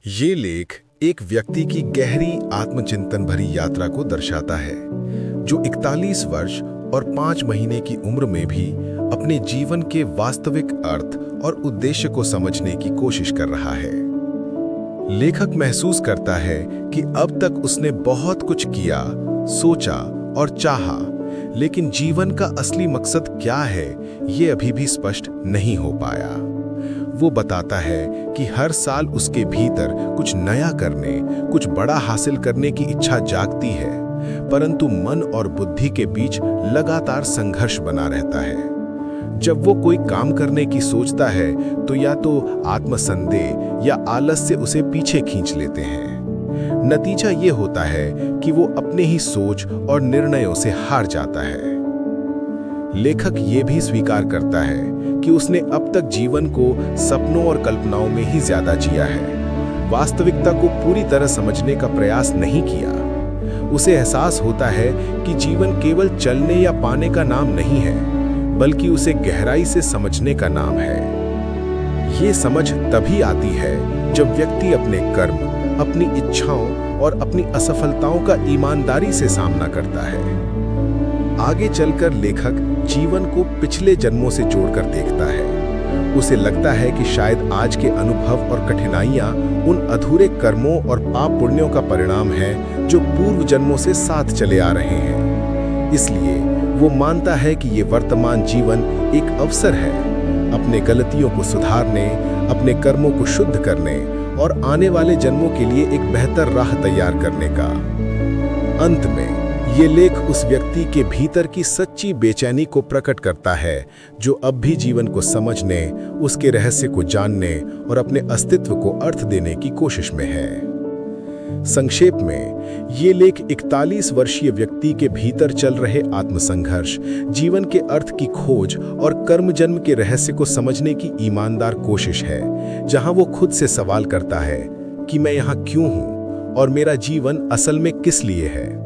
ये लेख एक व्यक्ति की गहरी आत्मचिंतन भरी यात्रा को दर्शाता है, जो 41 वर्ष और 5 महीने की उम्र में भी अपने जीवन के वास्तविक अर्थ और उद्देश्य को समझने की कोशिश कर रहा है। लेखक महसूस करता है कि अब तक उसने बहुत कुछ किया, सोचा और चाहा, लेकिन जीवन का असली मकसद क्या है, ये अभी भी स्पष्ट नहीं हो पाया। वो बताता है कि हर साल उसके भीतर कुछ नया करने, कुछ बड़ा हासिल करने की इच्छा जागती है, परंतु मन और बुद्धि के बीच लगातार संघर्ष बना रहता है। जब वो कोई काम करने की सोचता है तो या तो आत्मसंदेह या आलस्य उसे पीछे खींच लेते हैं। नतीजा ये होता है कि वो अपने ही सोच और निर्णयों से हार जाता है। लेखक ये भी स्वीकार करता है कि उसने अब तक जीवन को सपनों और कल्पनाओं में ही ज्यादा जिया है, वास्तविकता को पूरी तरह समझने का प्रयास नहीं किया। उसे एहसास होता है कि जीवन केवल चलने या पाने का नाम नहीं है, बल्कि उसे गहराई से समझने का नाम है। ये समझ तभी आती है जब व्यक्ति अपने कर्म, अपनी इच्छाओं और अपनी असफलताओं का ईमानदारी से सामना करता है। आगे चलकर लेखक जीवन को पिछले जन्मों से जोड़कर देखता है। उसे लगता है कि शायद आज के अनुभव और कठिनाइयां उन अधूरे कर्मों और पाप पुण्यों का परिणाम है जो पूर्व जन्मों से साथ चले आ रहे हैं। इसलिए वो मानता है कि ये वर्तमान जीवन एक अवसर है अपने गलतियों को सुधारने, अपने कर्मों को शुद्ध करने और आने वाले जन्मों के लिए एक बेहतर राह तैयार करने का। अंत में ये लेख उस व्यक्ति के भीतर की सच्ची बेचैनी को प्रकट करता है, जो अब भी जीवन को समझने, उसके रहस्य को जानने और अपने अस्तित्व को अर्थ देने की कोशिश में है। संक्षेप में, ये लेख 41 वर्षीय व्यक्ति के भीतर चल रहे आत्मसंघर्ष, जीवन के अर्थ की खोज और कर्म जन्म के रहस्य को समझने की ईमानदार कोशिश है, जहां वो खुद से सवाल करता है कि मैं यहाँ क्यों हूँ और मेरा जीवन असल में किस लिए है।